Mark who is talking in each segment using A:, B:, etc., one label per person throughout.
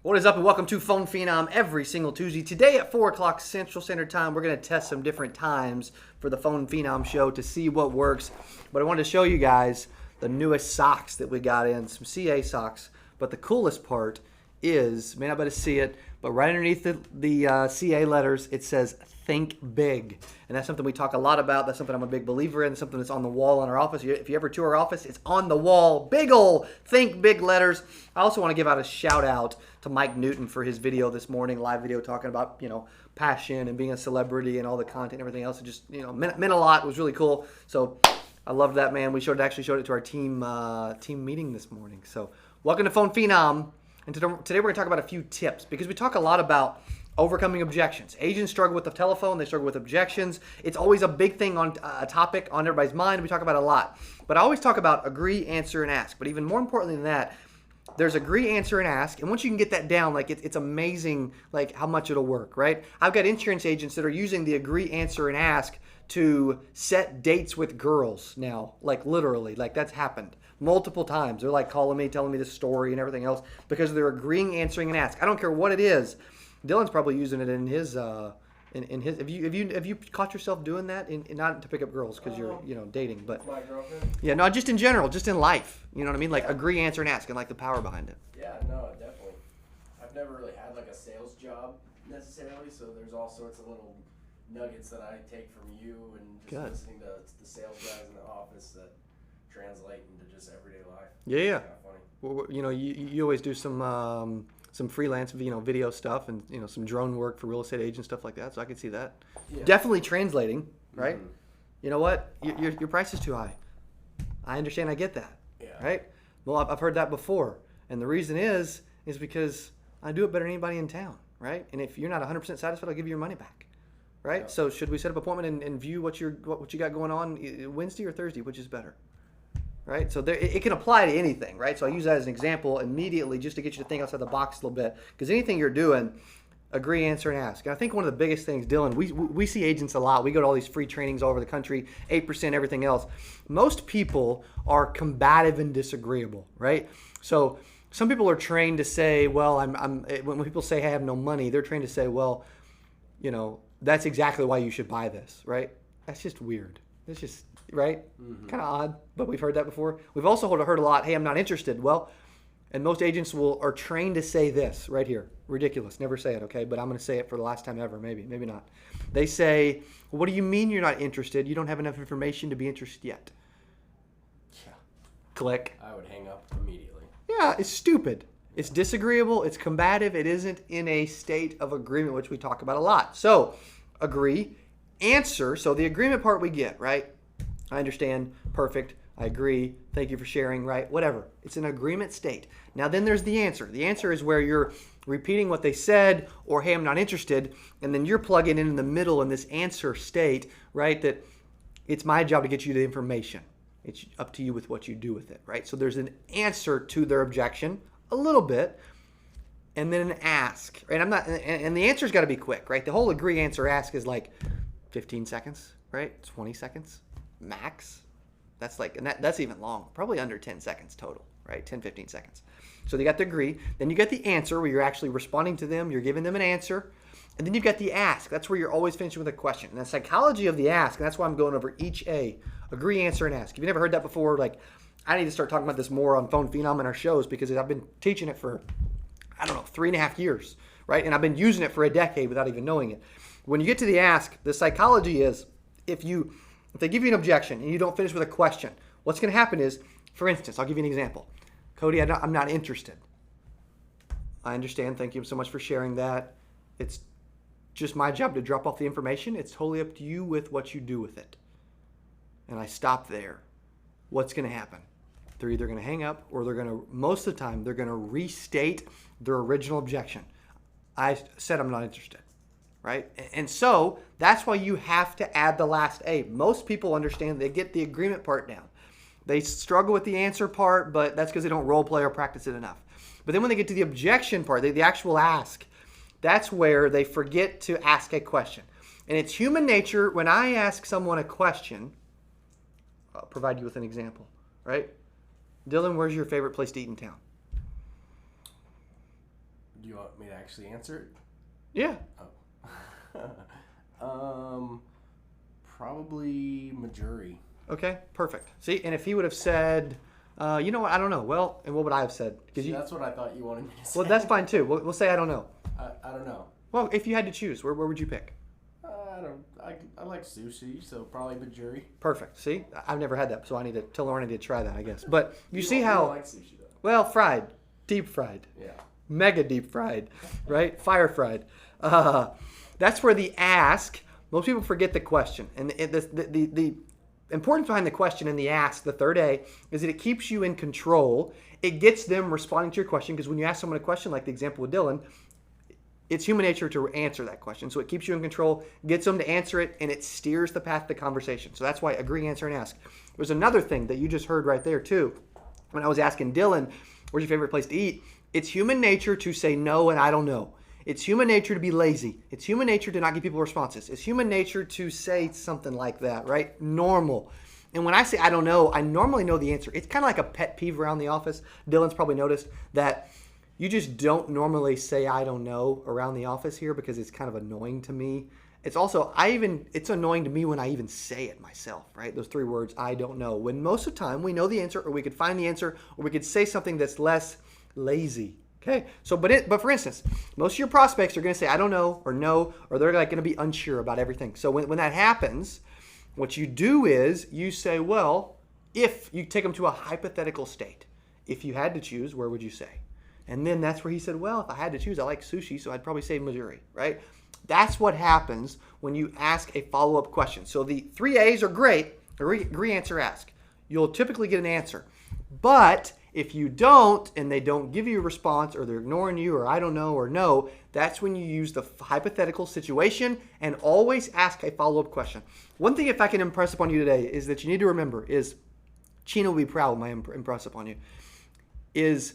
A: What is up, and welcome to Phone Phenom every single Tuesday. Today at 4 o'clock Central Standard Time, we're going to test some different times for the Phone Phenom show to see what works. But I wanted to show you guys the newest socks that we got in, some CA socks. But the coolest part is, may not be able to see it, but right underneath the CA letters, it says Think Big. And that's something we talk a lot about. That's something I'm a big believer in, something that's on the wall in our office. If you ever tour our office, it's on the wall. Big ol' Think Big letters. I also want to give out a shout out to Mike Newton for his video this morning, live video talking about, passion and being a celebrity and all the content and everything else. It just, meant a lot. It was really cool. So I loved that, man. We actually showed it to our team meeting this morning. So welcome to Phone Phenom. And today we're going to talk about a few tips because we talk a lot about overcoming objections. Agents struggle with the telephone. They struggle with objections. It's always a big thing on a topic on everybody's mind. We talk about it a lot. But I always talk about agree, answer, and ask. But even more importantly than that, there's agree, answer, and ask. And once you can get that down, it's amazing how much it'll work, right? I've got insurance agents that are using the agree, answer, and ask to set dates with girls now. Literally. That's happened multiple times. They're calling me, telling me the story and everything else because they're agreeing, answering, and ask. I don't care what it is. Dylan's probably using it in his have you caught yourself doing that not to pick up girls because you're dating, but
B: my girlfriend?
A: Yeah, no, just in general, just in life. You know what I mean? Agree, answer, and ask, and the power behind it.
B: Yeah, no, definitely. I've never really had a sales job necessarily, so there's all sorts of little nuggets that I take from you and just
A: Good.
B: listening to the sales guys in the office that translate into just everyday life.
A: Yeah.
B: It's kind of funny.
A: Well, you always do some freelance, video stuff and, some drone work for real estate agents, stuff like that. So I can see that. Yeah. Definitely translating, right? Mm-hmm. You know what? Your price is too high. I understand. I get that.
B: Yeah.
A: Right? Well, I've heard that before. And the reason is because I do it better than anybody in town, right? And if you're not 100% satisfied, I'll give you your money back. Right? Yeah. So should we set up an appointment and view what you got going on Wednesday or Thursday? Which is better? Right? So it can apply to anything, right? So I use that as an example immediately just to get you to think outside the box a little bit. Because anything you're doing, agree, answer, and ask. And I think one of the biggest things, Dylan, we see agents a lot. We go to all these free trainings all over the country, 8%, everything else. Most people are combative and disagreeable, right? So some people are trained to say, well, when people say, hey, I have no money, they're trained to say, well, that's exactly why you should buy this, right? That's just weird. It's just... right? Mm-hmm. Kind of odd, but we've heard that before. We've also heard a lot, hey, I'm not interested. Well, and most agents are trained to say this right here. Ridiculous. Never say it, okay? But I'm going to say it for the last time ever. Maybe not. They say, well, what do you mean you're not interested? You don't have enough information to be interested yet.
B: Yeah.
A: Click.
B: I would hang up immediately.
A: Yeah, it's stupid. It's disagreeable. It's combative. It isn't in a state of agreement, which we talk about a lot. So, agree. Answer. So the agreement part we get, right? I understand. Perfect. I agree. Thank you for sharing, right? Whatever. It's an agreement state. Now then there's the answer. The answer is where you're repeating what they said or, hey, I'm not interested. And then you're plugging in the middle in this answer state, right? That it's my job to get you the information. It's up to you with what you do with it, right? So there's an answer to their objection, a little bit, and then an ask. Right? And the answer's got to be quick, right? The whole agree, answer, ask is 15 seconds, right? 20 seconds. Max. That's even long, probably under 10 seconds total, right? 10, 15 seconds. So you got the agree. Then you get the answer where you're actually responding to them. You're giving them an answer. And then you've got the ask. That's where you're always finishing with a question. And the psychology of the ask, and that's why I'm going over each A. Agree, answer, and ask. If you've never heard that before, I need to start talking about this more on Phone Phenom in our shows because I've been teaching it for, 3.5 years, right? And I've been using it for a decade without even knowing it. When you get to the ask, the psychology is if they give you an objection and you don't finish with a question, what's going to happen is, for instance, I'll give you an example. Cody, I'm not interested. I understand. Thank you so much for sharing that. It's just my job to drop off the information. It's totally up to you with what you do with it. And I stop there. What's going to happen? They're either going to hang up or most of the time, they're going to restate their original objection. I said I'm not interested. Right? And so that's why you have to add the last A. Most people understand, they get the agreement part down. They struggle with the answer part, but that's because they don't role play or practice it enough. But then when they get to the objection part, the actual ask, that's where they forget to ask a question. And it's human nature. When I ask someone a question, I'll provide you with an example, right? Dylan, where's your favorite place to eat in town?
B: Do you want me to actually answer it?
A: Yeah.
B: Oh. Probably majority.
A: Okay, perfect. See, and if he would have said, you know what, I don't know. Well, and what would I have said?
B: That's what I thought you wanted me to say.
A: Well, that's fine too. We'll say I don't know.
B: I don't know.
A: Well, if you had to choose, where would you pick?
B: I like sushi, so probably majority.
A: Perfect. See, I've never had that, so I need to tell Lauren I need to try that, I guess. But you see
B: You
A: how,
B: don't like sushi though.
A: well, fried, deep fried,
B: Yeah.
A: mega deep fried, right? Fire fried. That's where the ask. Most people forget the question, and the importance behind the question and the ask, the third A, is that it keeps you in control. It gets them responding to your question, because when you ask someone a question, like the example with Dylan, it's human nature to answer that question. So it keeps you in control, gets them to answer it, and it steers the path of the conversation. So that's why agree, answer, and ask. There's another thing that you just heard right there too. When I was asking Dylan, where's your favorite place to eat? It's human nature to say no and I don't know. It's human nature to be lazy. It's human nature to not give people responses. It's human nature to say something like that, right? Normal. And when I say I don't know, I normally know the answer. It's kind of like a pet peeve around the office. Dylan's probably noticed that you just don't normally say I don't know around the office here because it's kind of annoying to me. It's also, it's annoying to me when I even say it myself, right? Those 3 words, I don't know. When most of the time we know the answer, or we could find the answer, or we could say something that's less lazy. Okay, so but for instance, most of your prospects are going to say I don't know, or no, or they're like going to be unsure about everything. So when that happens, what you do is you say, well, if you take them to a hypothetical state, if you had to choose, where would you say? And then that's where he said, well, if I had to choose, I like sushi, so I'd probably say Missouri, right? That's what happens when you ask a follow-up question. So the 3 A's are great, agree, answer, ask. You'll typically get an answer. But if you don't, and they don't give you a response, or they're ignoring you, or I don't know, or no, that's when you use the hypothetical situation and always ask a follow-up question. One thing, if I can impress upon you today, is that you need to remember is, Chino will be proud when I impress upon you, is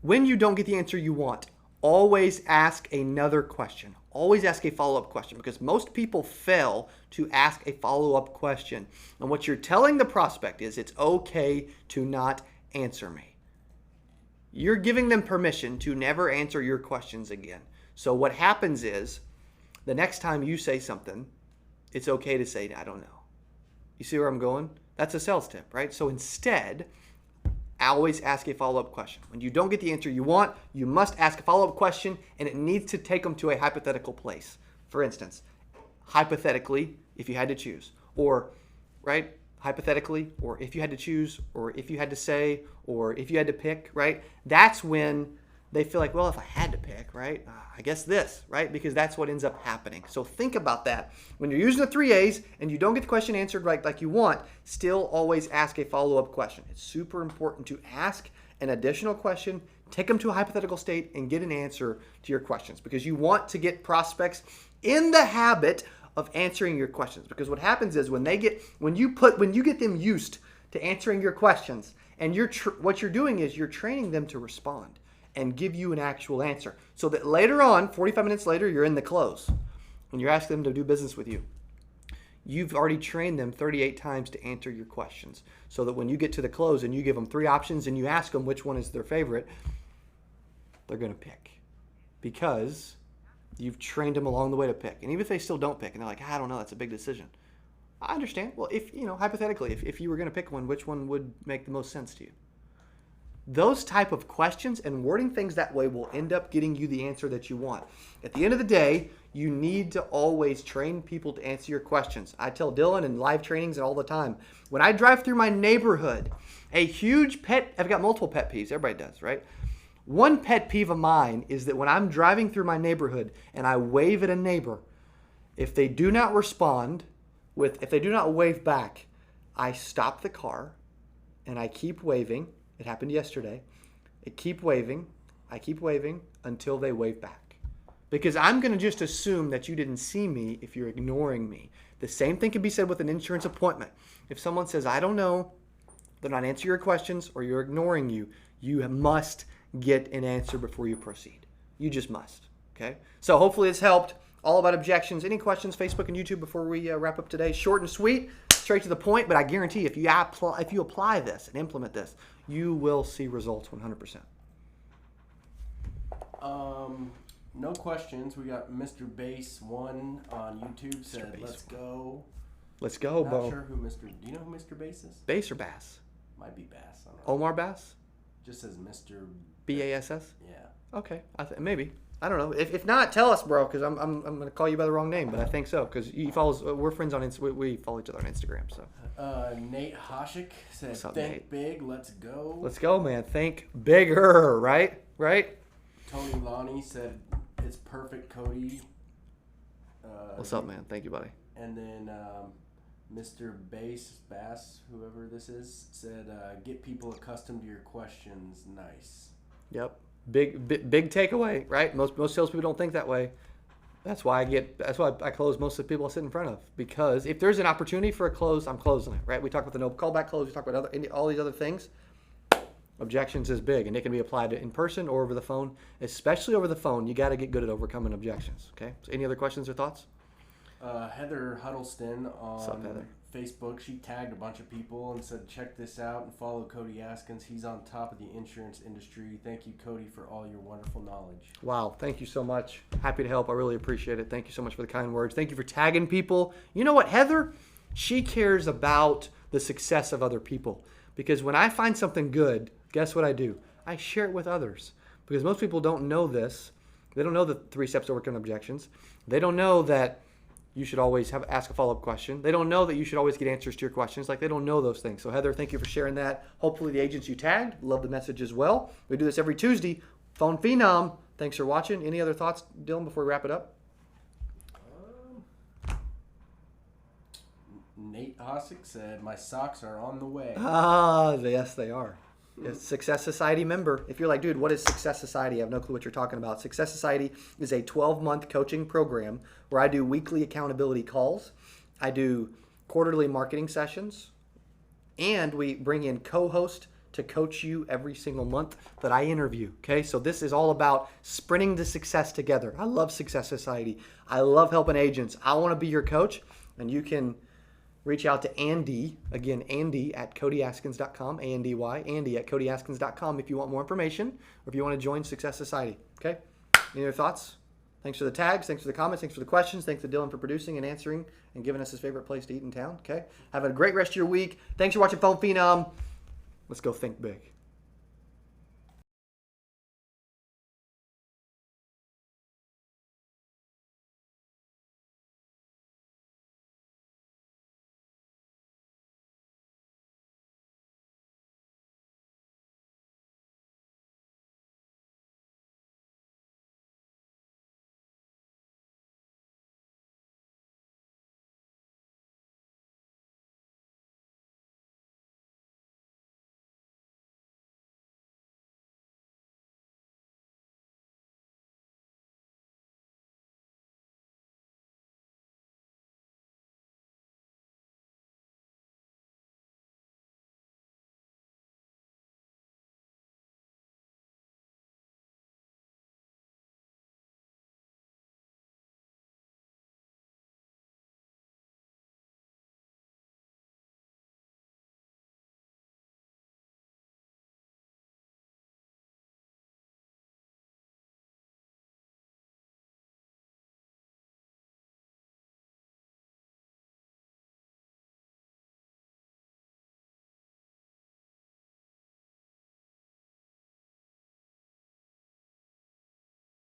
A: when you don't get the answer you want, always ask another question. Always ask a follow-up question, because most people fail to ask a follow-up question. And what you're telling the prospect is it's okay to not answer me. You're giving them permission to never answer your questions again. So what happens is, the next time you say something, it's okay to say, I don't know. You see where I'm going? That's a sales tip, right? So instead, always ask a follow-up question. When you don't get the answer you want, you must ask a follow-up question, and it needs to take them to a hypothetical place. For instance, hypothetically, if you had to choose, or, right? Hypothetically, or if you had to choose, or if you had to say, or if you had to pick, right? That's when they feel like, well, if I had to pick, right? I guess this, right? Because that's what ends up happening. So think about that. When you're using the 3 A's and you don't get the question answered right like you want, still always ask a follow-up question. It's super important to ask an additional question, take them to a hypothetical state, and get an answer to your questions, because you want to get prospects in the habit of answering your questions. Because what happens is when you get them used to answering your questions, and what you're doing is you're training them to respond and give you an actual answer, so that later on, 45 minutes later, you're in the close and you're asking them to do business with you. You've already trained them 38 times to answer your questions, so that when you get to the close and you give them 3 options and you ask them which one is their favorite, they're going to pick, because you've trained them along the way to pick. And even if they still don't pick and they're like, I don't know, that's a big decision, I understand. Well, if hypothetically, if you were going to pick one, which one would make the most sense to you? Those type of questions and wording things that way will end up getting you the answer that you want. At the end of the day, you need to always train people to answer your questions. I tell Dylan in live trainings and all the time, when I drive through my neighborhood, I've got multiple pet peeves. Everybody does, right? One pet peeve of mine is that when I'm driving through my neighborhood and I wave at a neighbor, if they do not respond, if they do not wave back, I stop the car and I keep waving. It happened yesterday. I keep waving until they wave back. Because I'm going to just assume that you didn't see me if you're ignoring me. The same thing can be said with an insurance appointment. If someone says, I don't know, they're not answering your questions, or you're ignoring you, you must get an answer before you proceed. You just must. Okay? So hopefully it's helped. All about objections. Any questions, Facebook and YouTube, before we wrap up today? Short and sweet, straight to the point, but I guarantee if you apply this and implement this, you will see results 100%.
B: No questions. We got Mr. Bass 1 on YouTube said,
A: Bass
B: let's go.
A: Let's go,
B: Not
A: Bo.
B: sure who Mr. Do you know who Mr. Bass is?
A: Bass or Bass?
B: Might be Bass. I don't know.
A: Omar Bass?
B: Just says Mr.
A: BASS?
B: Yeah.
A: Okay, maybe. I don't know. If not, tell us, bro, because I'm gonna call you by the wrong name, but I think so because he follows. We're friends on we follow each other on Instagram. So.
B: Nate Hoshik said,
A: What's up,
B: "Think
A: Nate?
B: big, let's go."
A: Let's go, man. Think bigger, right? Right.
B: Tony Lonnie said, "It's perfect, Cody."
A: What's up, man? Thank you, buddy.
B: And then Mr. Bass, whoever this is, said, "Get people accustomed to your questions." Nice.
A: Yep. Big takeaway, right? Most salespeople don't think that way. That's why I close most of the people I sit in front of, because if there's an opportunity for a close, I'm closing it, right? We talk about the no callback close, we talk about all these other things. Objections is big, and it can be applied in person or over the phone. Especially over the phone, you got to get good at overcoming objections. Okay. So any other questions or thoughts?
B: Heather Huddleston on
A: What's up, Heather?
B: Facebook, she tagged a bunch of people and said, check this out and follow Cody Askins. He's on top of the insurance industry. Thank you, Cody, for all your wonderful knowledge.
A: Wow, thank you so much. Happy to help. I really appreciate it. Thank you so much for the kind words. Thank you for tagging people. You know what, Heather? She cares about the success of other people, because when I find something good, guess what I do? I share it with others, because most people don't know this. They don't know the 3 steps to overcome objections. They don't know that you should always ask a follow-up question. They don't know that you should always get answers to your questions. Like, they don't know those things. So, Heather, thank you for sharing that. Hopefully the agents you tagged love the message as well. We do this every Tuesday. Phone Phenom. Thanks for watching. Any other thoughts, Dylan, before we wrap it up?
B: Nate Hosick said, my socks are on the way.
A: Ah, yes, they are. It's Success Society member. If you're like, dude, what is Success Society? I have no clue what you're talking about. Success Society is a 12-month coaching program where I do weekly accountability calls. I do quarterly marketing sessions. And we bring in co-host to coach you every single month that I interview. Okay, so this is all about sprinting to success together. I love Success Society. I love helping agents. I want to be your coach, and you can reach out to Andy, again, Andy at CodyAskins.com, A-N-D-Y, Andy at CodyAskins.com if you want more information or if you want to join Success Society. Okay? Any other thoughts? Thanks for the tags. Thanks for the comments. Thanks for the questions. Thanks to Dylan for producing and answering and giving us his favorite place to eat in town. Okay? Have a great rest of your week. Thanks for watching Phone Phenom. Let's go think big.